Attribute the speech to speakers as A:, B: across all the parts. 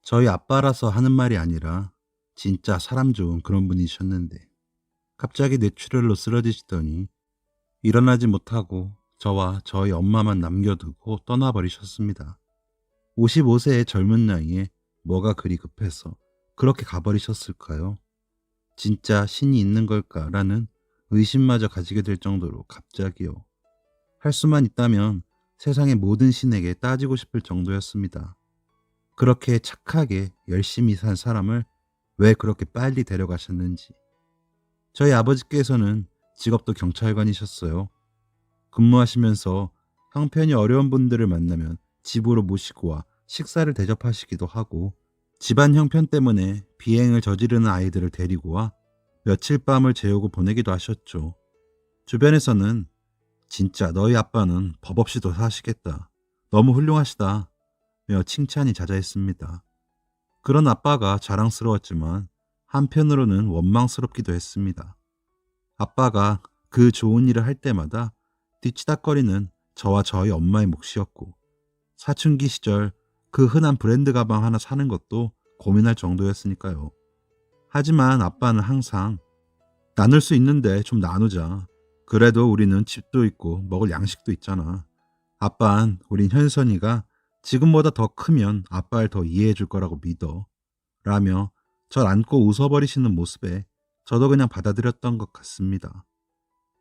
A: 저희 아빠라서 하는 말이 아니라 진짜 사람 좋은 그런 분이셨는데 갑자기 뇌출혈로 쓰러지시더니 일어나지 못하고 저와 저희 엄마만 남겨두고 떠나버리셨습니다. 55세의 젊은 나이에 뭐가 그리 급해서 그렇게 가버리셨을까요? 진짜 신이 있는 걸까라는 의심마저 가지게 될 정도로 갑자기요. 할 수만 있다면 세상의 모든 신에게 따지고 싶을 정도였습니다. 그렇게 착하게 열심히 산 사람을 왜 그렇게 빨리 데려가셨는지. 저희 아버지께서는 직업도 경찰관이셨어요. 근무하시면서 형편이 어려운 분들을 만나면 집으로 모시고 와 식사를 대접하시기도 하고, 집안 형편 때문에 비행을 저지르는 아이들을 데리고 와 며칠 밤을 재우고 보내기도 하셨죠. 주변에서는 진짜 너희 아빠는 법 없이도 사시겠다, 너무 훌륭하시다 며 칭찬이 자자했습니다. 그런 아빠가 자랑스러웠지만 한편으로는 원망스럽기도 했습니다. 아빠가 그 좋은 일을 할 때마다 뒤치다꺼리는 저와 저희 엄마의 몫이었고, 사춘기 시절 그 흔한 브랜드 가방 하나 사는 것도 고민할 정도였으니까요. 하지만 아빠는 항상 나눌 수 있는데 좀 나누자. 그래도 우리는 집도 있고 먹을 양식도 있잖아. 아빤 우린 현선이가 지금보다 더 크면 아빠를 더 이해해 줄 거라고 믿어. 라며 절 안고 웃어버리시는 모습에 저도 그냥 받아들였던 것 같습니다.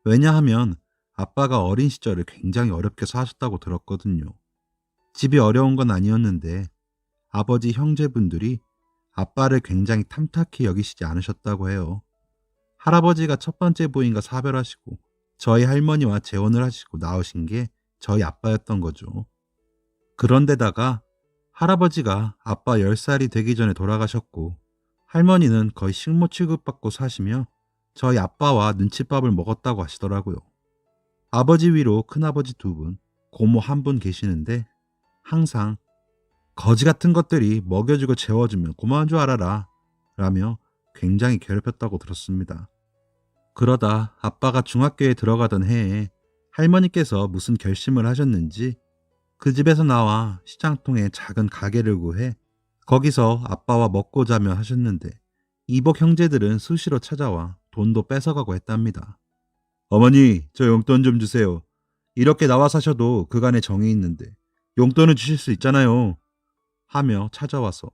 A: 왜냐하면 아빠가 어린 시절을 굉장히 어렵게 사셨다고 들었거든요. 집이 어려운 건 아니었는데 아버지 형제분들이 아빠를 굉장히 탐탁히 여기시지 않으셨다고 해요. 할아버지가 첫 번째 부인과 사별하시고 저희 할머니와 재혼을 하시고 나오신 게 저희 아빠였던 거죠. 그런데다가 할아버지가 아빠 10살이 되기 전에 돌아가셨고, 할머니는 거의 식모 취급받고 사시며 저희 아빠와 눈칫밥을 먹었다고 하시더라고요. 아버지 위로 큰아버지 2분, 고모 1분 계시는데 항상 거지 같은 것들이 먹여주고 재워주면 고마운 줄 알아라 라며 굉장히 괴롭혔다고 들었습니다. 그러다 아빠가 중학교에 들어가던 해에 할머니께서 무슨 결심을 하셨는지 그 집에서 나와 시장통에 작은 가게를 구해 거기서 아빠와 먹고 자며 하셨는데, 이복 형제들은 수시로 찾아와 돈도 뺏어가고 했답니다. 어머니, 저 용돈 좀 주세요. 이렇게 나와 사셔도 그간의 정이 있는데 용돈을 주실 수 있잖아요. 하며 찾아와서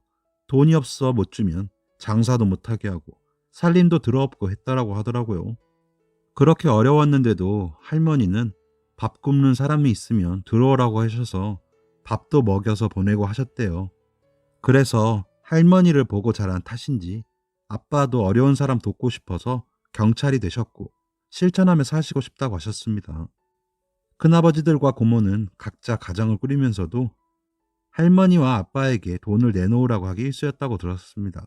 A: 돈이 없어 못 주면 장사도 못하게 하고 살림도 들어없고 했다라고 하더라고요. 그렇게 어려웠는데도 할머니는 밥 굽는 사람이 있으면 들어오라고 하셔서 밥도 먹여서 보내고 하셨대요. 그래서 할머니를 보고 자란 탓인지 아빠도 어려운 사람 돕고 싶어서 경찰이 되셨고 실천하며 사시고 싶다고 하셨습니다. 큰아버지들과 고모는 각자 가정을 꾸리면서도 할머니와 아빠에게 돈을 내놓으라고 하기 일쑤였다고 들었습니다.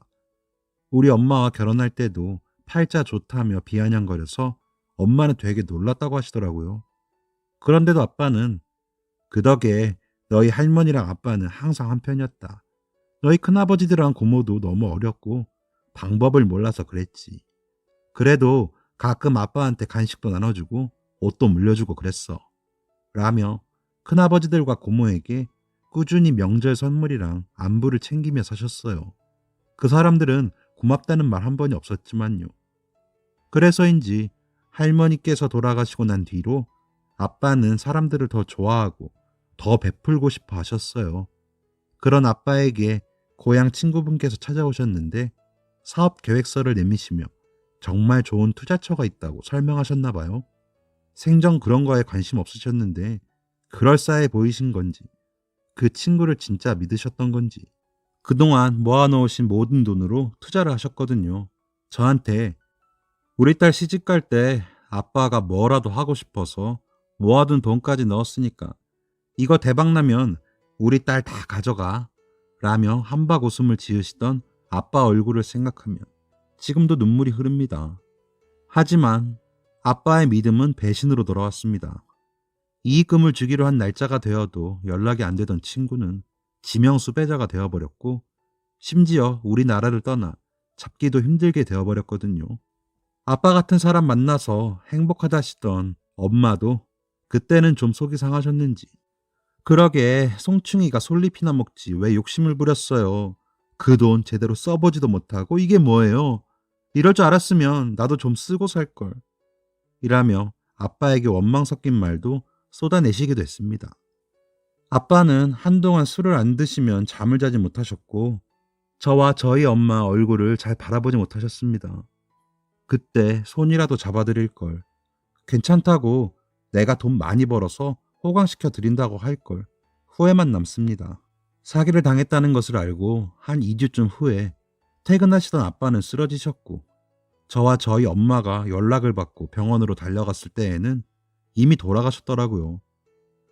A: 우리 엄마와 결혼할 때도 팔자 좋다며 비아냥거려서 엄마는 되게 놀랐다고 하시더라고요. 그런데도 아빠는 그 덕에 너희 할머니랑 아빠는 항상 한편이었다. 너희 큰아버지들랑 고모도 너무 어렸고 방법을 몰라서 그랬지. 그래도 가끔 아빠한테 간식도 나눠주고 옷도 물려주고 그랬어. 라며 큰아버지들과 고모에게 꾸준히 명절 선물이랑 안부를 챙기며 사셨어요. 그 사람들은 고맙다는 말 한 번이 없었지만요. 그래서인지 할머니께서 돌아가시고 난 뒤로 아빠는 사람들을 더 좋아하고 더 베풀고 싶어 하셨어요. 그런 아빠에게 고향 친구분께서 찾아오셨는데 사업 계획서를 내미시며 정말 좋은 투자처가 있다고 설명하셨나 봐요. 생전 그런 거에 관심 없으셨는데 그럴싸해 보이신 건지, 그 친구를 진짜 믿으셨던 건지 그동안 모아놓으신 모든 돈으로 투자를 하셨거든요. 저한테 우리 딸 시집 갈 때 아빠가 뭐라도 하고 싶어서 모아둔 돈까지 넣었으니까 이거 대박나면 우리 딸 다 가져가 라며 한박 웃음을 지으시던 아빠 얼굴을 생각하면 지금도 눈물이 흐릅니다. 하지만 아빠의 믿음은 배신으로 돌아왔습니다. 이익금을 주기로 한 날짜가 되어도 연락이 안 되던 친구는 지명 수배자가 되어버렸고, 심지어 우리나라를 떠나 잡기도 힘들게 되어버렸거든요. 아빠 같은 사람 만나서 행복하다 하시던 엄마도 그때는 좀 속이 상하셨는지 그러게 송충이가 솔잎이나 먹지 왜 욕심을 부렸어요. 그 돈 제대로 써보지도 못하고 이게 뭐예요? 이럴 줄 알았으면 나도 좀 쓰고 살걸. 이라며 아빠에게 원망 섞인 말도 쏟아내시기도 했습니다. 아빠는 한동안 술을 안 드시면 잠을 자지 못하셨고 저와 저희 엄마 얼굴을 잘 바라보지 못하셨습니다. 그때 손이라도 잡아드릴 걸. 괜찮다고 내가 돈 많이 벌어서 호강시켜 드린다고 할 걸. 후회만 남습니다. 사기를 당했다는 것을 알고 한 2주쯤 후에 퇴근하시던 아빠는 쓰러지셨고 저와 저희 엄마가 연락을 받고 병원으로 달려갔을 때에는 이미 돌아가셨더라고요.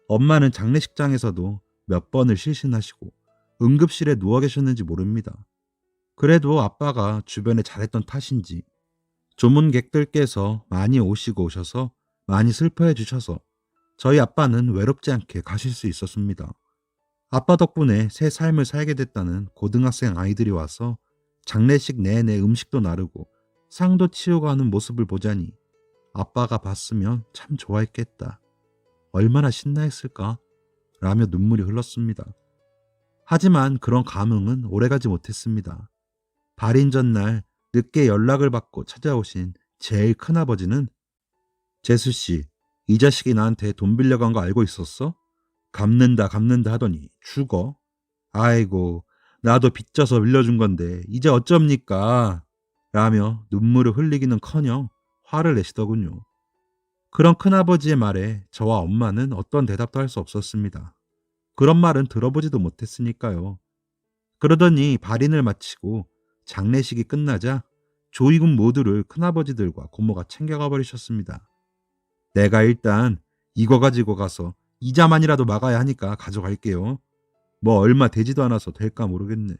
A: 엄마는 장례식장에서도 몇 번을 실신하시고 응급실에 누워 계셨는지 모릅니다. 그래도 아빠가 주변에 잘했던 탓인지 조문객들께서 많이 오시고 오셔서 많이 슬퍼해 주셔서 저희 아빠는 외롭지 않게 가실 수 있었습니다. 아빠 덕분에 새 삶을 살게 됐다는 고등학생 아이들이 와서 장례식 내내 음식도 나르고 상도 치우고 하는 모습을 보자니 아빠가 봤으면 참 좋아했겠다. 얼마나 신나했을까? 라며 눈물이 흘렀습니다. 하지만 그런 감흥은 오래가지 못했습니다. 발인 전날 늦게 연락을 받고 찾아오신 제일 큰아버지는 재수씨, 이 자식이 나한테 돈 빌려간 거 알고 있었어? 갚는다 하더니 죽어? 아이고, 나도 빚져서 빌려준 건데 이제 어쩝니까? 라며 눈물을 흘리기는커녕 화를 내시더군요. 그런 큰아버지의 말에 저와 엄마는 어떤 대답도 할 수 없었습니다. 그런 말은 들어보지도 못했으니까요. 그러더니 발인을 마치고 장례식이 끝나자 조이군 모두를 큰아버지들과 고모가 챙겨가 버리셨습니다. 내가 일단 이거 가지고 가서 이자만이라도 막아야 하니까 가져갈게요. 뭐 얼마 되지도 않아서 될까 모르겠네.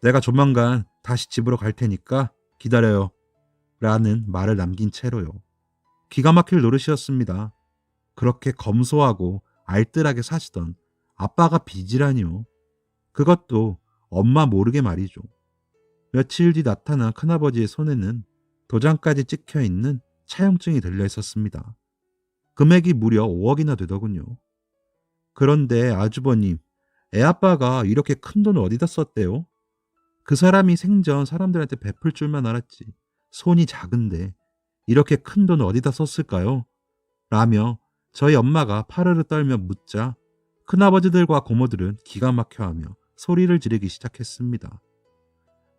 A: 내가 조만간 다시 집으로 갈 테니까 기다려요. 라는 말을 남긴 채로요. 기가 막힐 노릇이었습니다. 그렇게 검소하고 알뜰하게 사시던 아빠가 빚이라니요. 그것도 엄마 모르게 말이죠. 며칠 뒤 나타난 큰아버지의 손에는 도장까지 찍혀 있는 차용증이 들려 있었습니다. 금액이 무려 5억이나 되더군요. 그런데 아주버님, 애아빠가 이렇게 큰 돈을 어디다 썼대요? 그 사람이 생전 사람들한테 베풀 줄만 알았지. 손이 작은데 이렇게 큰 돈을 어디다 썼을까요? 라며 저희 엄마가 파르르 떨며 묻자 큰아버지들과 고모들은 기가 막혀하며 소리를 지르기 시작했습니다.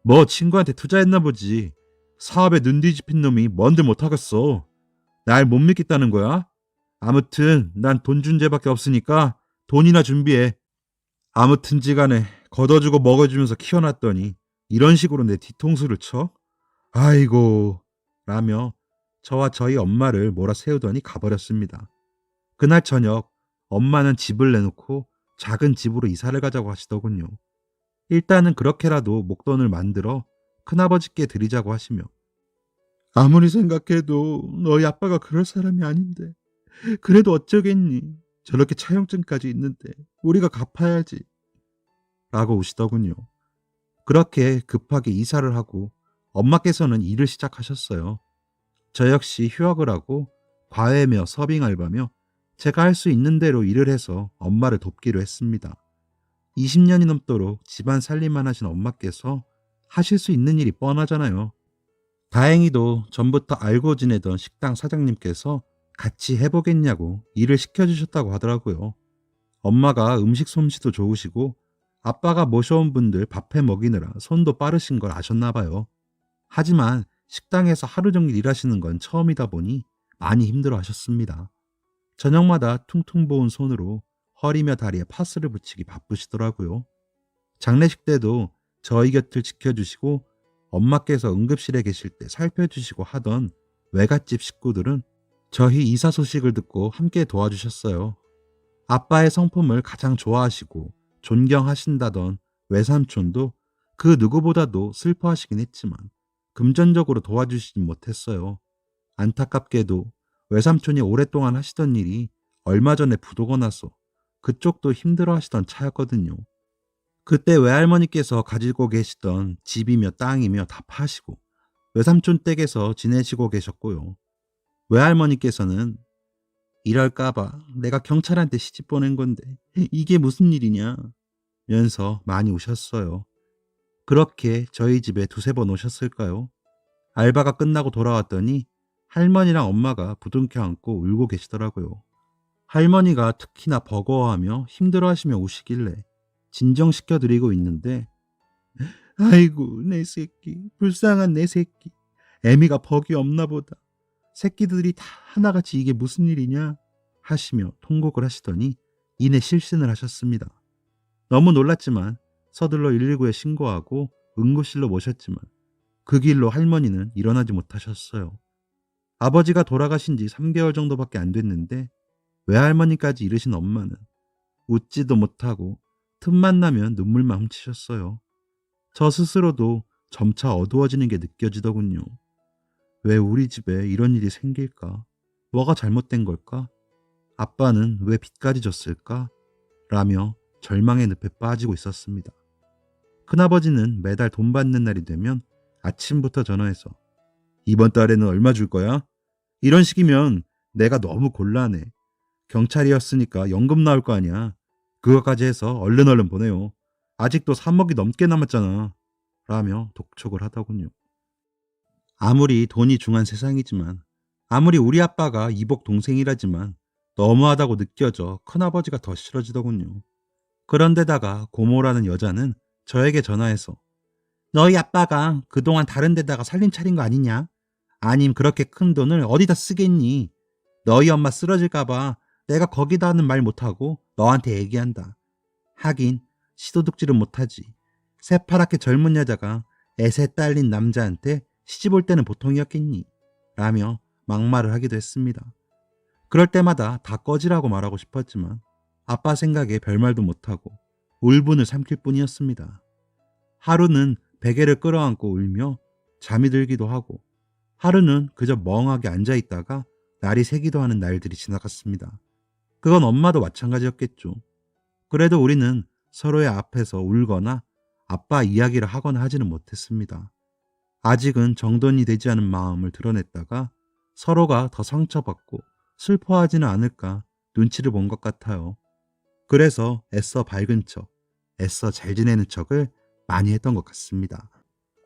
A: 뭐 친구한테 투자했나 보지. 사업에 눈 뒤집힌 놈이 뭔들 못하겠어. 날 못 믿겠다는 거야? 아무튼 난 돈 준 죄밖에 없으니까 돈이나 준비해. 아무튼지간에 걷어주고 먹어주면서 키워놨더니 이런 식으로 내 뒤통수를 쳐? 아이고 라며 저와 저희 엄마를 몰아세우더니 가버렸습니다. 그날 저녁 엄마는 집을 내놓고 작은 집으로 이사를 가자고 하시더군요. 일단은 그렇게라도 목돈을 만들어 큰아버지께 드리자고 하시며 아무리 생각해도 너희 아빠가 그럴 사람이 아닌데 그래도 어쩌겠니? 저렇게 차용증까지 있는데 우리가 갚아야지. 라고 우시더군요. 그렇게 급하게 이사를 하고 엄마께서는 일을 시작하셨어요. 저 역시 휴학을 하고 과외며 서빙 알바며 제가 할 수 있는 대로 일을 해서 엄마를 돕기로 했습니다. 20년이 넘도록 집안 살림만 하신 엄마께서 하실 수 있는 일이 뻔하잖아요. 다행히도 전부터 알고 지내던 식당 사장님께서 같이 해보겠냐고 일을 시켜주셨다고 하더라고요. 엄마가 음식 솜씨도 좋으시고 아빠가 모셔온 분들 밥해 먹이느라 손도 빠르신 걸 아셨나 봐요. 하지만 식당에서 하루 종일 일하시는 건 처음이다 보니 많이 힘들어 하셨습니다. 저녁마다 퉁퉁 부은 손으로 허리며 다리에 파스를 붙이기 바쁘시더라고요. 장례식 때도 저희 곁을 지켜주시고 엄마께서 응급실에 계실 때 살펴주시고 하던 외갓집 식구들은 저희 이사 소식을 듣고 함께 도와주셨어요. 아빠의 성품을 가장 좋아하시고 존경하신다던 외삼촌도 그 누구보다도 슬퍼하시긴 했지만 금전적으로 도와주시진 못했어요. 안타깝게도 외삼촌이 오랫동안 하시던 일이 얼마 전에 부도가 나서 그쪽도 힘들어 하시던 차였거든요. 그때 외할머니께서 가지고 계시던 집이며 땅이며 다 파시고 외삼촌 댁에서 지내시고 계셨고요. 외할머니께서는 이럴까봐 내가 경찰한테 시집 보낸 건데 이게 무슨 일이냐 면서 많이 우셨어요. 그렇게 저희 집에 두세 번 오셨을까요? 알바가 끝나고 돌아왔더니 할머니랑 엄마가 부둥켜 안고 울고 계시더라고요. 할머니가 특히나 버거워하며 힘들어하시며 우시길래 진정시켜드리고 있는데, 아이고 내 새끼, 불쌍한 내 새끼, 애미가 벅이 없나 보다, 새끼들이 다 하나같이 이게 무슨 일이냐 하시며 통곡을 하시더니 이내 실신을 하셨습니다. 너무 놀랐지만 서둘러 119에 신고하고 응급실로 모셨지만 그 길로 할머니는 일어나지 못하셨어요. 아버지가 돌아가신 지 3개월 정도밖에 안 됐는데 외할머니까지 이르신 엄마는 웃지도 못하고 틈만 나면 눈물만 훔치셨어요. 저 스스로도 점차 어두워지는 게 느껴지더군요. 왜 우리 집에 이런 일이 생길까? 뭐가 잘못된 걸까? 아빠는 왜 빚까지 졌을까? 라며 절망의 늪에 빠지고 있었습니다. 큰아버지는 매달 돈 받는 날이 되면 아침부터 전화해서 이번 달에는 얼마 줄 거야? 이런 식이면 내가 너무 곤란해. 경찰이었으니까 연금 나올 거 아니야. 그거까지 해서 얼른 보내요. 아직도 3억이 넘게 남았잖아. 라며 독촉을 하더군요. 아무리 돈이 중한 세상이지만, 아무리 우리 아빠가 이복 동생이라지만 너무하다고 느껴져 큰아버지가 더 싫어지더군요. 그런데다가 고모라는 여자는 저에게 전화해서 너희 아빠가 그동안 다른 데다가 살림 차린 거 아니냐? 아님 그렇게 큰 돈을 어디다 쓰겠니? 너희 엄마 쓰러질까봐 내가 거기다는 말 못하고 너한테 얘기한다. 하긴 시도둑질은 못하지. 새파랗게 젊은 여자가 애새 딸린 남자한테 시집 올 때는 보통이었겠니? 라며 막말을 하기도 했습니다. 그럴 때마다 다 꺼지라고 말하고 싶었지만 아빠 생각에 별말도 못하고 울분을 삼킬 뿐이었습니다. 하루는 베개를 끌어안고 울며 잠이 들기도 하고, 하루는 그저 멍하게 앉아있다가 날이 새기도 하는 날들이 지나갔습니다. 그건 엄마도 마찬가지였겠죠. 그래도 우리는 서로의 앞에서 울거나 아빠 이야기를 하거나 하지는 못했습니다. 아직은 정돈이 되지 않은 마음을 드러냈다가 서로가 더 상처받고 슬퍼하지는 않을까 눈치를 본 것 같아요. 그래서 애써 밝은 척, 애써 잘 지내는 척을 많이 했던 것 같습니다.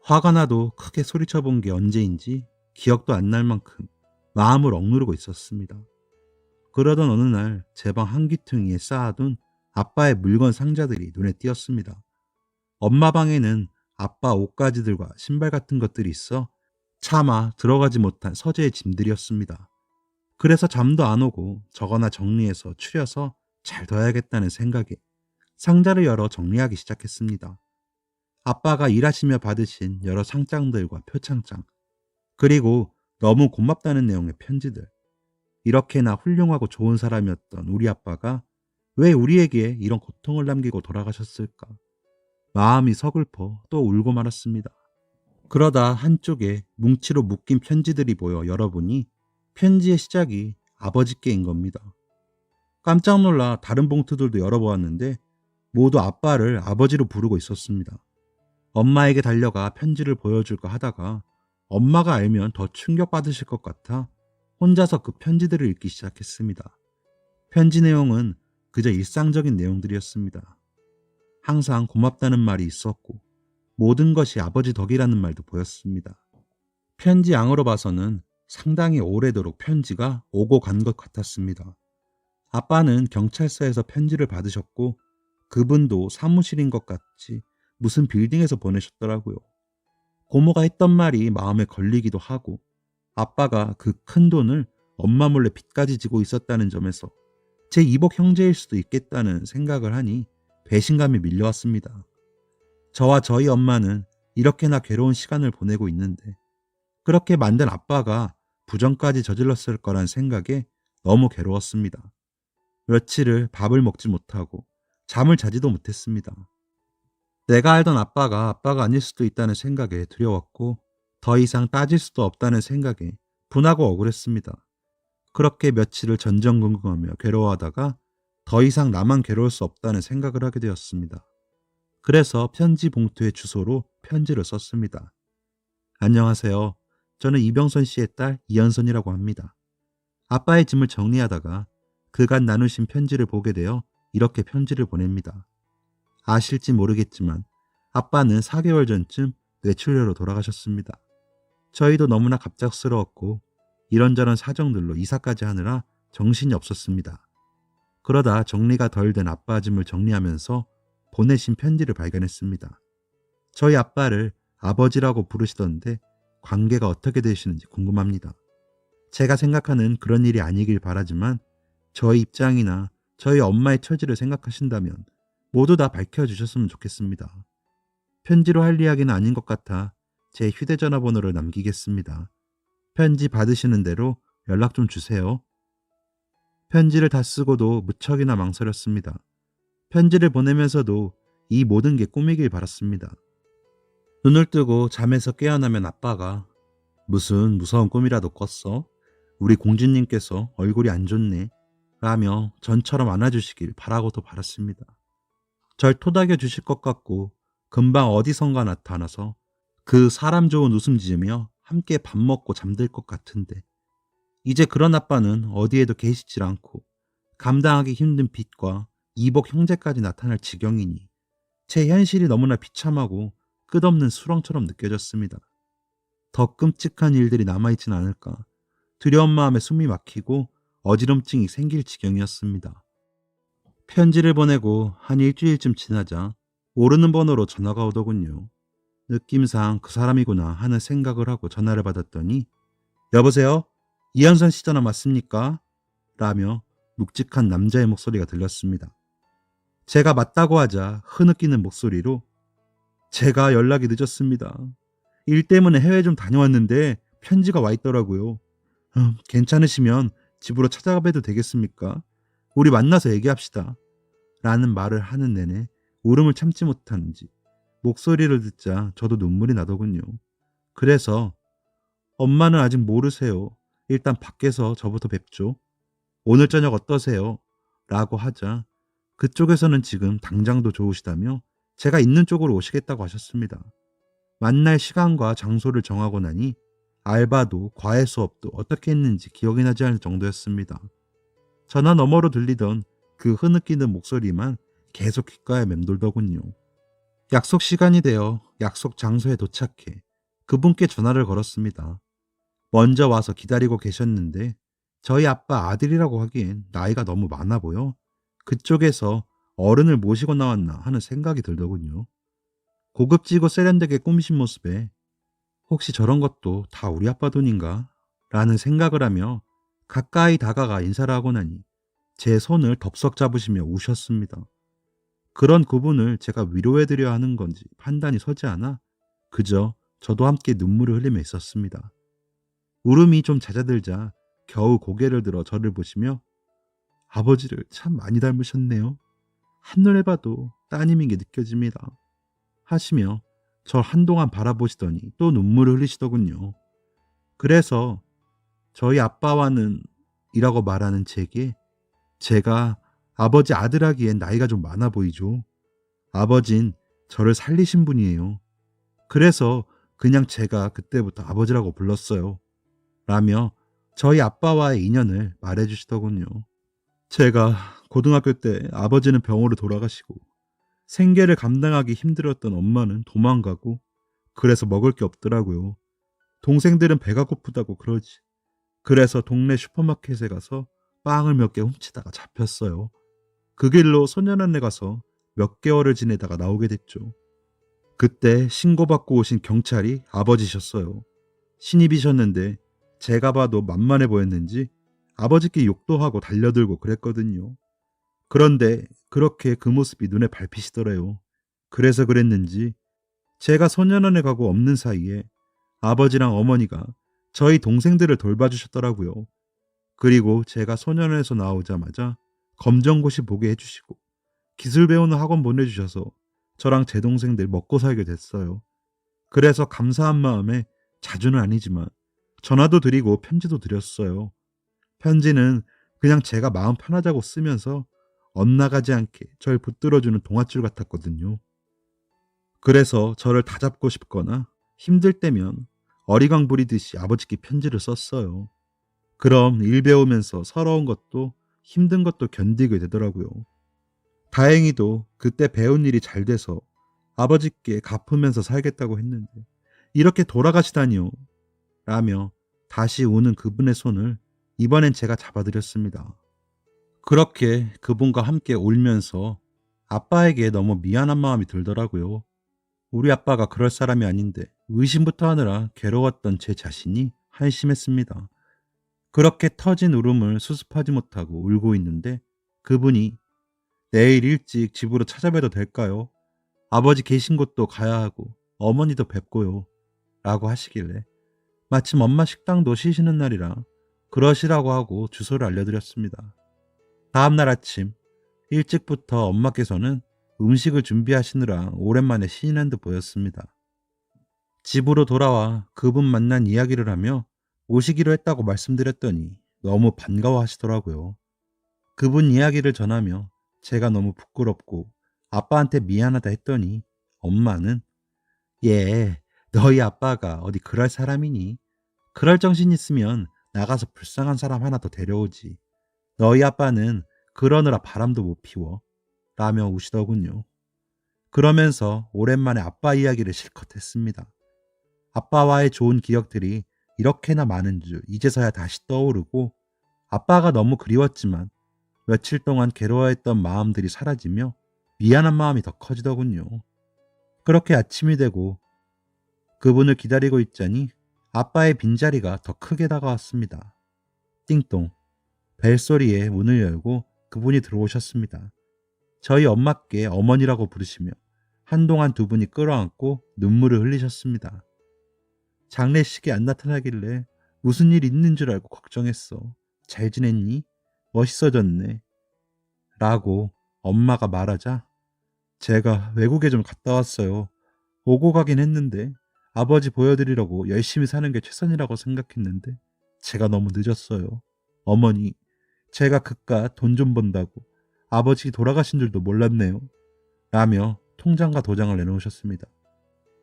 A: 화가 나도 크게 소리쳐 본 게 언제인지 기억도 안 날 만큼 마음을 억누르고 있었습니다. 그러던 어느 날 제 방 한귀퉁이에 쌓아둔 아빠의 물건 상자들이 눈에 띄었습니다. 엄마 방에는 아빠 옷가지들과 신발 같은 것들이 있어 차마 들어가지 못한 서재의 짐들이었습니다. 그래서 잠도 안 오고 저거나 정리해서 추려서 잘 둬야겠다는 생각에 상자를 열어 정리하기 시작했습니다. 아빠가 일하시며 받으신 여러 상장들과 표창장, 그리고 너무 고맙다는 내용의 편지들. 이렇게나 훌륭하고 좋은 사람이었던 우리 아빠가 왜 우리에게 이런 고통을 남기고 돌아가셨을까? 마음이 서글퍼 또 울고 말았습니다. 그러다 한쪽에 뭉치로 묶인 편지들이 보여 열어보니 편지의 시작이 아버지께인 겁니다. 깜짝 놀라 다른 봉투들도 열어보았는데 모두 아빠를 아버지로 부르고 있었습니다. 엄마에게 달려가 편지를 보여줄까 하다가 엄마가 알면 더 충격받으실 것 같아 혼자서 그 편지들을 읽기 시작했습니다. 편지 내용은 그저 일상적인 내용들이었습니다. 항상 고맙다는 말이 있었고 모든 것이 아버지 덕이라는 말도 보였습니다. 편지 양으로 봐서는 상당히 오래도록 편지가 오고 간 것 같았습니다. 아빠는 경찰서에서 편지를 받으셨고 그분도 사무실인 것 같이 무슨 빌딩에서 보내셨더라고요. 고모가 했던 말이 마음에 걸리기도 하고 아빠가 그 큰 돈을 엄마 몰래 빚까지 지고 있었다는 점에서 제 이복 형제일 수도 있겠다는 생각을 하니 배신감이 밀려왔습니다. 저와 저희 엄마는 이렇게나 괴로운 시간을 보내고 있는데 그렇게 만든 아빠가 부정까지 저질렀을 거란 생각에 너무 괴로웠습니다. 며칠을 밥을 먹지 못하고 잠을 자지도 못했습니다. 내가 알던 아빠가 아닐 수도 있다는 생각에 두려웠고 더 이상 따질 수도 없다는 생각에 분하고 억울했습니다. 그렇게 며칠을 전전긍긍하며 괴로워하다가 더 이상 나만 괴로울 수 없다는 생각을 하게 되었습니다. 그래서 편지 봉투의 주소로 편지를 썼습니다. 안녕하세요. 저는 이병선 씨의 딸 이연선이라고 합니다. 아빠의 짐을 정리하다가 그간 나누신 편지를 보게 되어 이렇게 편지를 보냅니다. 아실지 모르겠지만 아빠는 4개월 전쯤 뇌출혈로 돌아가셨습니다. 저희도 너무나 갑작스러웠고 이런저런 사정들로 이사까지 하느라 정신이 없었습니다. 그러다 정리가 덜 된 아빠 짐을 정리하면서 보내신 편지를 발견했습니다. 저희 아빠를 아버지라고 부르시던데 관계가 어떻게 되시는지 궁금합니다. 제가 생각하는 그런 일이 아니길 바라지만 저희 입장이나 저희 엄마의 처지를 생각하신다면 모두 다 밝혀주셨으면 좋겠습니다. 편지로 할 이야기는 아닌 것 같아 제 휴대전화 번호를 남기겠습니다. 편지 받으시는 대로 연락 좀 주세요. 편지를 다 쓰고도 무척이나 망설였습니다. 편지를 보내면서도 이 모든 게 꿈이길 바랐습니다. 눈을 뜨고 잠에서 깨어나면 아빠가 무슨 무서운 꿈이라도 꿨어? 우리 공주님께서 얼굴이 안 좋네 라며 전처럼 안아주시길 바라고도 바랐습니다. 절 토닥여 주실 것 같고 금방 어디선가 나타나서 그 사람 좋은 웃음 지으며 함께 밥 먹고 잠들 것 같은데 이제 그런 아빠는 어디에도 계시질 않고 감당하기 힘든 빚과 이복 형제까지 나타날 지경이니 제 현실이 너무나 비참하고 끝없는 수렁처럼 느껴졌습니다. 더 끔찍한 일들이 남아있진 않을까 두려운 마음에 숨이 막히고 어지럼증이 생길 지경이었습니다. 편지를 보내고 한 일주일쯤 지나자 모르는 번호로 전화가 오더군요. 느낌상 그 사람이구나 하는 생각을 하고 전화를 받았더니 여보세요? 이현선 씨 전화 맞습니까? 라며 묵직한 남자의 목소리가 들렸습니다. 제가 맞다고 하자 흐느끼는 목소리로 제가 연락이 늦었습니다. 일 때문에 해외 좀 다녀왔는데 편지가 와 있더라고요. 괜찮으시면 집으로 찾아가 봬도 되겠습니까? 우리 만나서 얘기합시다. 라는 말을 하는 내내 울음을 참지 못하는지 목소리를 듣자 저도 눈물이 나더군요. 그래서 엄마는 아직 모르세요. 일단 밖에서 저부터 뵙죠. 오늘 저녁 어떠세요? 라고 하자 그쪽에서는 지금 당장도 좋으시다며 제가 있는 쪽으로 오시겠다고 하셨습니다. 만날 시간과 장소를 정하고 나니 알바도 과외 수업도 어떻게 했는지 기억이 나지 않을 정도였습니다. 전화 너머로 들리던 그 흐느끼는 목소리만 계속 귓가에 맴돌더군요. 약속 시간이 되어 약속 장소에 도착해 그분께 전화를 걸었습니다. 먼저 와서 기다리고 계셨는데 저희 아빠 아들이라고 하기엔 나이가 너무 많아 보여 그쪽에서 어른을 모시고 나왔나 하는 생각이 들더군요. 고급지고 세련되게 꾸미신 모습에 혹시 저런 것도 다 우리 아빠 돈인가? 라는 생각을 하며 가까이 다가가 인사를 하고 나니 제 손을 덥석 잡으시며 우셨습니다. 그런 그분을 제가 위로해드려야 하는 건지 판단이 서지 않아 그저 저도 함께 눈물을 흘리며 있었습니다. 울음이 좀 잦아들자 겨우 고개를 들어 저를 보시며 아버지를 참 많이 닮으셨네요. 한눈에 봐도 따님인 게 느껴집니다. 하시며 절 한동안 바라보시더니 또 눈물을 흘리시더군요. 그래서 저희 아빠와는 이라고 말하는 제게 제가 아버지 아들하기엔 나이가 좀 많아 보이죠. 아버진 저를 살리신 분이에요. 그래서 그냥 제가 그때부터 아버지라고 불렀어요. 라며 저희 아빠와의 인연을 말해주시더군요. 제가 고등학교 때 아버지는 병으로 돌아가시고 생계를 감당하기 힘들었던 엄마는 도망가고 그래서 먹을 게 없더라고요. 동생들은 배가 고프다고 그러지. 그래서 동네 슈퍼마켓에 가서 빵을 몇 개 훔치다가 잡혔어요. 그 길로 소년원에 가서 몇 개월을 지내다가 나오게 됐죠. 그때 신고받고 오신 경찰이 아버지셨어요. 신입이셨는데 제가 봐도 만만해 보였는지 아버지께 욕도 하고 달려들고 그랬거든요. 그런데 그렇게 그 모습이 눈에 밟히시더래요. 그래서 그랬는지 제가 소년원에 가고 없는 사이에 아버지랑 어머니가 저희 동생들을 돌봐주셨더라고요. 그리고 제가 소년원에서 나오자마자 검정고시 보게 해주시고 기술 배우는 학원 보내주셔서 저랑 제 동생들 먹고 살게 됐어요. 그래서 감사한 마음에 자주는 아니지만 전화도 드리고 편지도 드렸어요. 편지는 그냥 제가 마음 편하자고 쓰면서 엇나가지 않게 절 붙들어주는 동아줄 같았거든요. 그래서 저를 다잡고 싶거나 힘들 때면 어리광 부리듯이 아버지께 편지를 썼어요. 그럼 일 배우면서 서러운 것도 힘든 것도 견디게 되더라고요. 다행히도 그때 배운 일이 잘 돼서 아버지께 갚으면서 살겠다고 했는데 이렇게 돌아가시다니요. 라며 다시 우는 그분의 손을 이번엔 제가 잡아드렸습니다. 그렇게 그분과 함께 울면서 아빠에게 너무 미안한 마음이 들더라고요. 우리 아빠가 그럴 사람이 아닌데 의심부터 하느라 괴로웠던 제 자신이 한심했습니다. 그렇게 터진 울음을 수습하지 못하고 울고 있는데 그분이 내일 일찍 집으로 찾아뵈도 될까요? 아버지 계신 곳도 가야 하고 어머니도 뵙고요. 라고 하시길래 마침 엄마 식당도 쉬시는 날이라 그러시라고 하고 주소를 알려드렸습니다. 다음날 아침 일찍부터 엄마께서는 음식을 준비하시느라 오랜만에 신이난 듯 보였습니다. 집으로 돌아와 그분 만난 이야기를 하며 오시기로 했다고 말씀드렸더니 너무 반가워하시더라고요. 그분 이야기를 전하며 제가 너무 부끄럽고 아빠한테 미안하다 했더니 엄마는 얘, 너희 아빠가 어디 그럴 사람이니? 그럴 정신 있으면 나가서 불쌍한 사람 하나 더 데려오지. 너희 아빠는 그러느라 바람도 못 피워. 라며 우시더군요. 그러면서 오랜만에 아빠 이야기를 실컷 했습니다. 아빠와의 좋은 기억들이 이렇게나 많은 줄 이제서야 다시 떠오르고 아빠가 너무 그리웠지만 며칠 동안 괴로워했던 마음들이 사라지며 미안한 마음이 더 커지더군요. 그렇게 아침이 되고 그분을 기다리고 있자니 아빠의 빈자리가 더 크게 다가왔습니다. 띵동. 벨소리에 문을 열고 그분이 들어오셨습니다. 저희 엄마께 어머니라고 부르시며 한동안 두 분이 끌어안고 눈물을 흘리셨습니다. 장례식에 안 나타나길래 무슨 일 있는 줄 알고 걱정했어. 잘 지냈니? 멋있어졌네. 라고 엄마가 말하자 제가 외국에 좀 갔다 왔어요. 오고 가긴 했는데 아버지 보여드리려고 열심히 사는 게 최선이라고 생각했는데 제가 너무 늦었어요. 어머니, 제가 그깟 돈 좀 번다고 아버지 돌아가신 줄도 몰랐네요. 라며 통장과 도장을 내놓으셨습니다.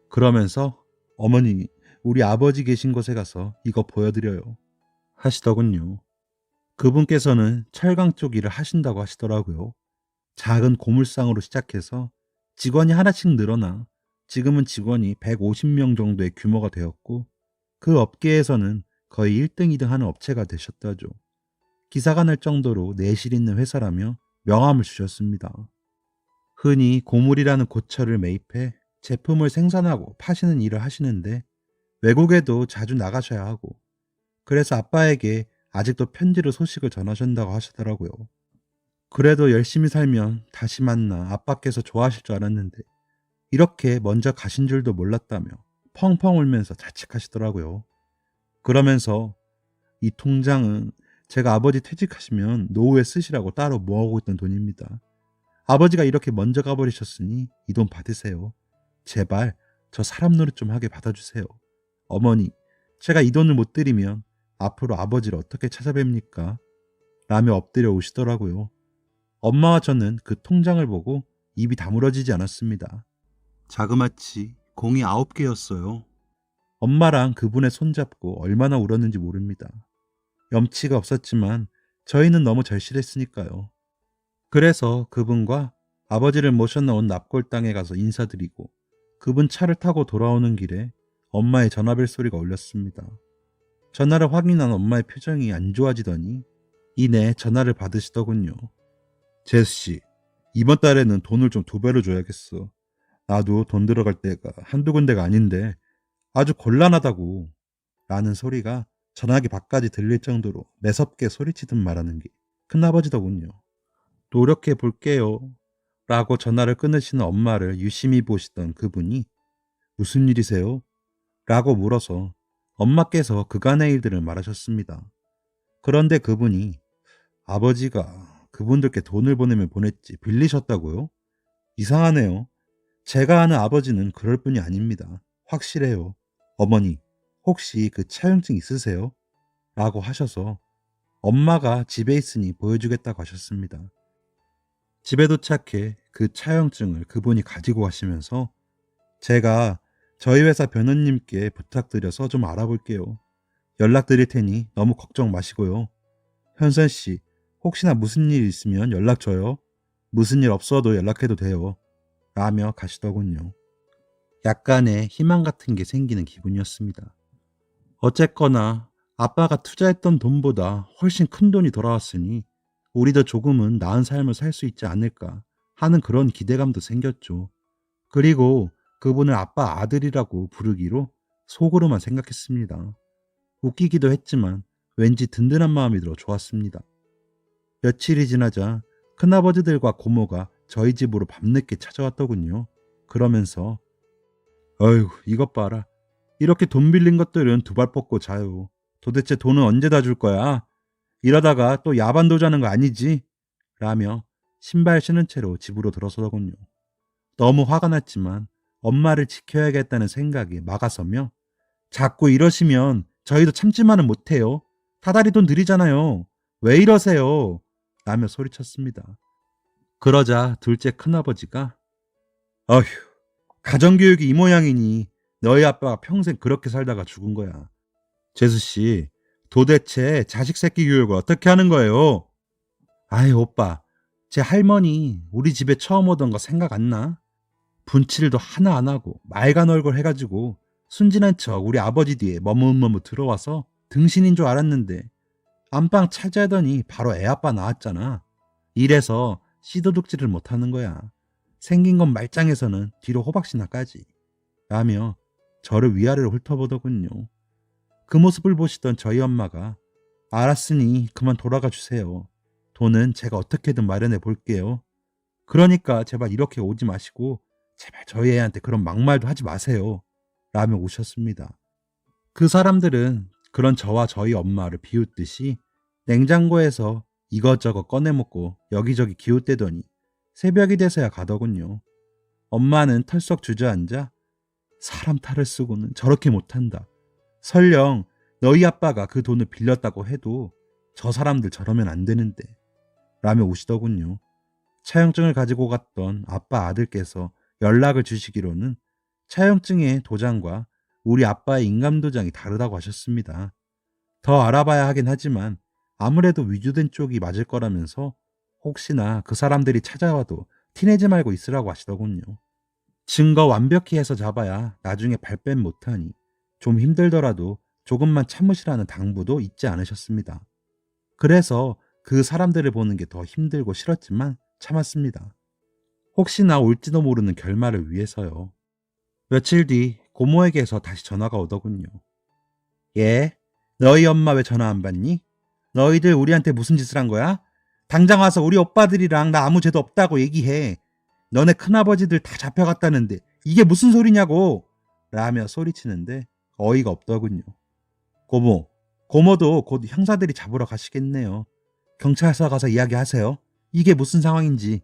A: 그러면서 어머니, 우리 아버지 계신 곳에 가서 이거 보여드려요. 하시더군요. 그분께서는 철강 쪽 일을 하신다고 하시더라고요. 작은 고물상으로 시작해서 직원이 하나씩 늘어나 지금은 직원이 150명 정도의 규모가 되었고 그 업계에서는 거의 1등, 2등 하는 업체가 되셨다죠. 기사가 날 정도로 내실 있는 회사라며 명함을 주셨습니다. 흔히 고물이라는 고철을 매입해 제품을 생산하고 파시는 일을 하시는데 외국에도 자주 나가셔야 하고 그래서 아빠에게 아직도 편지로 소식을 전하신다고 하시더라고요. 그래도 열심히 살면 다시 만나 아빠께서 좋아하실 줄 알았는데 이렇게 먼저 가신 줄도 몰랐다며 펑펑 울면서 자책하시더라고요. 그러면서 이 통장은 제가 아버지 퇴직하시면 노후에 쓰시라고 따로 모아오고 있던 돈입니다. 아버지가 이렇게 먼저 가버리셨으니 이 돈 받으세요. 제발 저 사람 노릇 좀 하게 받아주세요. 어머니, 제가 이 돈을 못 드리면 앞으로 아버지를 어떻게 찾아뵙니까? 라며 엎드려 오시더라고요. 엄마와 저는 그 통장을 보고 입이 다물어지지 않았습니다. 자그마치 공이 9개였어요. 엄마랑 그분의 손잡고 얼마나 울었는지 모릅니다. 염치가 없었지만 저희는 너무 절실했으니까요. 그래서 그분과 아버지를 모셔 나온 납골당에 가서 인사드리고 그분 차를 타고 돌아오는 길에 엄마의 전화벨 소리가 울렸습니다. 전화를 확인한 엄마의 표정이 안 좋아지더니 이내 전화를 받으시더군요. 제수씨, 이번 달에는 돈을 좀 2배로 줘야겠어. 나도 돈 들어갈 때가 한두 군데가 아닌데 아주 곤란하다고. 라는 소리가 전화기 밖까지 들릴 정도로 매섭게 소리치듯 말하는 게 큰아버지더군요. 노력해 볼게요. 라고 전화를 끊으시는 엄마를 유심히 보시던 그분이 무슨 일이세요? 라고 물어서 엄마께서 그간의 일들을 말하셨습니다. 그런데 그분이 아버지가 그분들께 돈을 보내면 보냈지 빌리셨다고요? 이상하네요. 제가 아는 아버지는 그럴 분이 아닙니다. 확실해요. 어머니, 혹시 그 차용증 있으세요? 라고 하셔서 엄마가 집에 있으니 보여주겠다고 하셨습니다. 집에 도착해 그 차용증을 그분이 가지고 가시면서 제가 저희 회사 변호님께 부탁드려서 좀 알아볼게요. 연락드릴 테니 너무 걱정 마시고요. 현선 씨, 혹시나 무슨 일 있으면 연락 줘요. 무슨 일 없어도 연락해도 돼요. 라며 가시더군요. 약간의 희망 같은 게 생기는 기분이었습니다. 어쨌거나 아빠가 투자했던 돈보다 훨씬 큰 돈이 돌아왔으니 우리도 조금은 나은 삶을 살 수 있지 않을까 하는 그런 기대감도 생겼죠. 그리고 그분을 아빠 아들이라고 부르기로 속으로만 생각했습니다. 웃기기도 했지만 왠지 든든한 마음이 들어 좋았습니다. 며칠이 지나자 큰아버지들과 고모가 저희 집으로 밤늦게 찾아왔더군요. 그러면서 어휴 이것 봐라. 이렇게 돈 빌린 것들은 두 발 뻗고 자요. 도대체 돈은 언제 다 줄 거야? 이러다가 또 야반도 자는 거 아니지? 라며 신발 신은 채로 집으로 들어서더군요. 너무 화가 났지만 엄마를 지켜야겠다는 생각이 막아서며 자꾸 이러시면 저희도 참지만은 못해요. 타다리 돈 드리잖아요. 왜 이러세요? 라며 소리쳤습니다. 그러자 둘째 큰아버지가 어휴 가정교육이 이 모양이니 너희 아빠가 평생 그렇게 살다가 죽은 거야. 재수씨 도대체 자식 새끼 교육을 어떻게 하는 거예요? 아이 오빠 제 할머니 우리 집에 처음 오던 거 생각 안 나? 분칠도 하나 안 하고 말간 얼굴 해가지고 순진한 척 우리 아버지 뒤에 머뭇머뭇 들어와서 등신인 줄 알았는데 안방 차지하더니 바로 애아빠 나왔잖아. 이래서 씨도둑질을 못하는 거야. 생긴 건 말짱해서는 뒤로 호박씨나 까지. 라며 저를 위아래로 훑어보더군요. 그 모습을 보시던 저희 엄마가 알았으니 그만 돌아가 주세요. 돈은 제가 어떻게든 마련해 볼게요. 그러니까 제발 이렇게 오지 마시고 제발 저희 애한테 그런 막말도 하지 마세요. 라며 오셨습니다. 그 사람들은 그런 저와 저희 엄마를 비웃듯이 냉장고에서 이것저것 꺼내 먹고 여기저기 기웃대더니 새벽이 돼서야 가더군요. 엄마는 털썩 주저앉아 사람 탈을 쓰고는 저렇게 못한다. 설령 너희 아빠가 그 돈을 빌렸다고 해도 저 사람들 저러면 안 되는데 라며 우시더군요. 차용증을 가지고 갔던 아빠 아들께서 연락을 주시기로는 차용증의 도장과 우리 아빠의 인감도장이 다르다고 하셨습니다. 더 알아봐야 하긴 하지만 아무래도 위조된 쪽이 맞을 거라면서 혹시나 그 사람들이 찾아와도 티내지 말고 있으라고 하시더군요. 증거 완벽히 해서 잡아야 나중에 발뺌 못하니 좀 힘들더라도 조금만 참으시라는 당부도 잊지 않으셨습니다. 그래서 그 사람들을 보는 게 더 힘들고 싫었지만 참았습니다. 혹시나 올지도 모르는 결말을 위해서요. 며칠 뒤 고모에게서 다시 전화가 오더군요. 예? 너희 엄마 왜 전화 안 받니? 너희들 우리한테 무슨 짓을 한 거야? 당장 와서 우리 오빠들이랑 나 아무 죄도 없다고 얘기해. 너네 큰아버지들 다 잡혀갔다는데 이게 무슨 소리냐고! 라며 소리치는데 어이가 없더군요. 고모도 곧 형사들이 잡으러 가시겠네요. 경찰서 가서 이야기하세요. 이게 무슨 상황인지.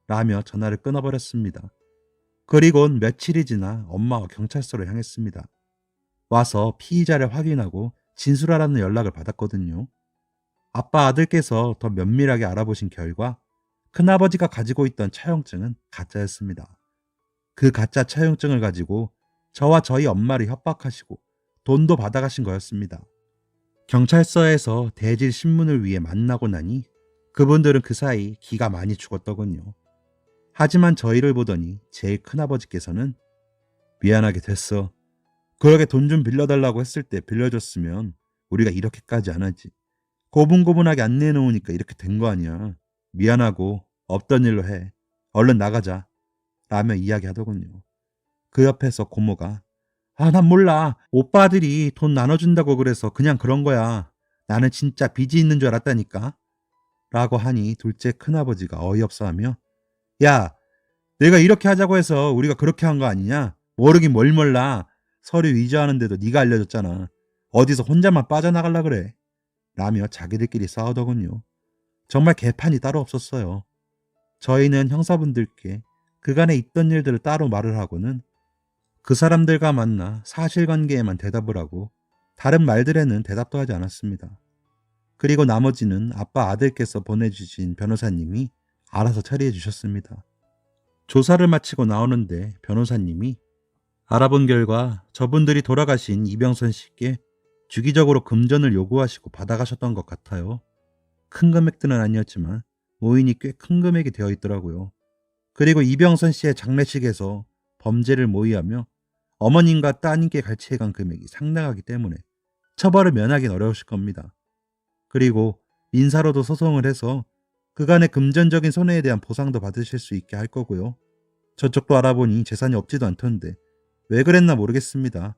A: 라며 전화를 끊어버렸습니다. 그리곤 며칠이 지나 엄마와 경찰서로 향했습니다. 와서 피의자를 확인하고 진술하라는 연락을 받았거든요. 아빠 아들께서 더 면밀하게 알아보신 결과 큰아버지가 가지고 있던 차용증은 가짜였습니다. 그 가짜 차용증을 가지고 저와 저희 엄마를 협박하시고 돈도 받아가신 거였습니다. 경찰서에서 대질 신문을 위해 만나고 나니 그분들은 그 사이 기가 많이 죽었더군요. 하지만 저희를 보더니 제일 큰아버지께서는 미안하게 됐어. 그렇게 돈 좀 빌려달라고 했을 때 빌려줬으면 우리가 이렇게까지 안 하지. 고분고분하게 안 내놓으니까 이렇게 된 거 아니야. 미안하고 없던 일로 해. 얼른 나가자. 라며 이야기하더군요. 그 옆에서 고모가 난 몰라. 오빠들이 돈 나눠준다고 그래서 그냥 그런 거야. 나는 진짜 빚이 있는 줄 알았다니까. 라고 하니 둘째 큰아버지가 어이없어하며 야, 내가 이렇게 하자고 해서 우리가 그렇게 한 거 아니냐? 모르긴 뭘 몰라. 서류 위조하는데도 네가 알려줬잖아. 어디서 혼자만 빠져나갈라 그래. 라며 자기들끼리 싸우더군요. 정말 개판이 따로 없었어요. 저희는 형사분들께 그간에 있던 일들을 따로 말을 하고는 그 사람들과 만나 사실관계에만 대답을 하고 다른 말들에는 대답도 하지 않았습니다. 그리고 나머지는 아빠 아들께서 보내주신 변호사님이 알아서 처리해 주셨습니다. 조사를 마치고 나오는데 변호사님이 알아본 결과 저분들이 돌아가신 이병선 씨께 주기적으로 금전을 요구하시고 받아가셨던 것 같아요. 큰 금액들은 아니었지만 모인이 꽤 큰 금액이 되어 있더라고요. 그리고 이병선 씨의 장례식에서 범죄를 모의하며 어머님과 따님께 갈취해간 금액이 상당하기 때문에 처벌을 면하긴 어려우실 겁니다. 그리고 민사로도 소송을 해서 그간의 금전적인 손해에 대한 보상도 받으실 수 있게 할 거고요. 저쪽도 알아보니 재산이 없지도 않던데 왜 그랬나 모르겠습니다.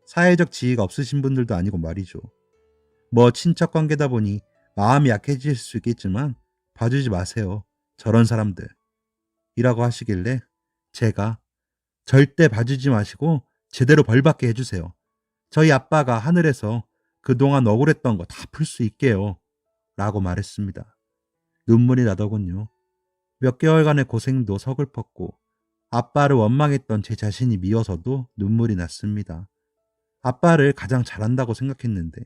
A: 사회적 지위가 없으신 분들도 아니고 말이죠. 뭐 친척 관계다 보니 마음이 약해질 수 있겠지만 봐주지 마세요. 저런 사람들. 이라고 하시길래 제가 절대 봐주지 마시고 제대로 벌받게 해주세요. 저희 아빠가 하늘에서 그동안 억울했던 거 다 풀 수 있게요. 라고 말했습니다. 눈물이 나더군요. 몇 개월간의 고생도 서글펐고 아빠를 원망했던 제 자신이 미워서도 눈물이 났습니다. 아빠를 가장 잘한다고 생각했는데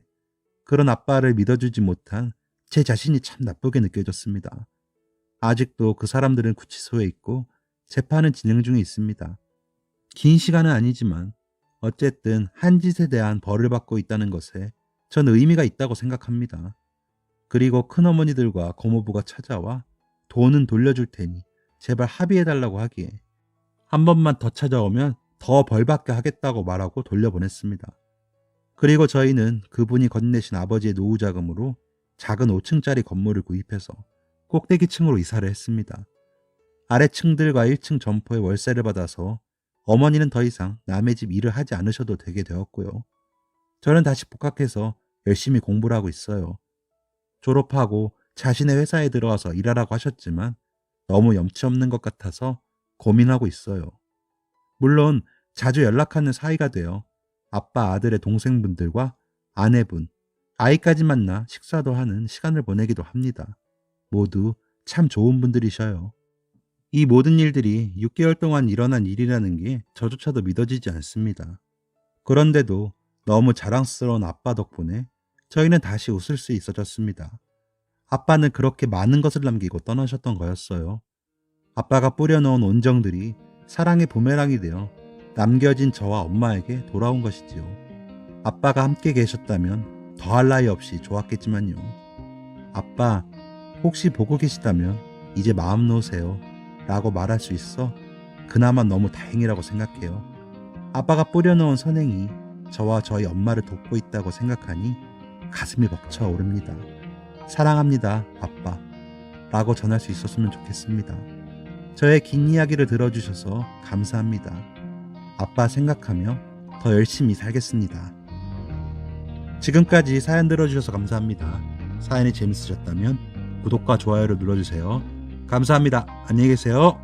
A: 그런 아빠를 믿어주지 못한 제 자신이 참 나쁘게 느껴졌습니다. 아직도 그 사람들은 구치소에 있고 재판은 진행 중에 있습니다. 긴 시간은 아니지만 어쨌든 한 짓에 대한 벌을 받고 있다는 것에 전 의미가 있다고 생각합니다. 그리고 큰어머니들과 고모부가 찾아와 돈은 돌려줄 테니 제발 합의해달라고 하기에 한 번만 더 찾아오면 더 벌받게 하겠다고 말하고 돌려보냈습니다. 그리고 저희는 그분이 건네신 아버지의 노후 자금으로 작은 5층짜리 건물을 구입해서 꼭대기층으로 이사를 했습니다. 아래층들과 1층 점포에 월세를 받아서 어머니는 더 이상 남의 집 일을 하지 않으셔도 되게 되었고요. 저는 다시 복학해서 열심히 공부를 하고 있어요. 졸업하고 자신의 회사에 들어와서 일하라고 하셨지만 너무 염치 없는 것 같아서 고민하고 있어요. 물론 자주 연락하는 사이가 되어 아빠 아들의 동생분들과 아내분, 아이까지 만나 식사도 하는 시간을 보내기도 합니다. 모두 참 좋은 분들이셔요. 이 모든 일들이 6개월 동안 일어난 일이라는 게 저조차도 믿어지지 않습니다. 그런데도 너무 자랑스러운 아빠 덕분에 저희는 다시 웃을 수 있어졌습니다. 아빠는 그렇게 많은 것을 남기고 떠나셨던 거였어요. 아빠가 뿌려놓은 온정들이 사랑의 부메랑이 되어 남겨진 저와 엄마에게 돌아온 것이지요. 아빠가 함께 계셨다면 더할 나위 없이 좋았겠지만요. 아빠, 혹시 보고 계시다면 이제 마음 놓으세요. 라고 말할 수 있어 그나마 너무 다행이라고 생각해요. 아빠가 뿌려놓은 선행이 저와 저희 엄마를 돕고 있다고 생각하니 가슴이 벅차오릅니다. 사랑합니다, 아빠. 라고 전할 수 있었으면 좋겠습니다. 저의 긴 이야기를 들어주셔서 감사합니다. 아빠 생각하며 더 열심히 살겠습니다. 지금까지 사연 들어주셔서 감사합니다. 사연이 재밌으셨다면 구독과 좋아요를 눌러주세요. 감사합니다. 안녕히 계세요.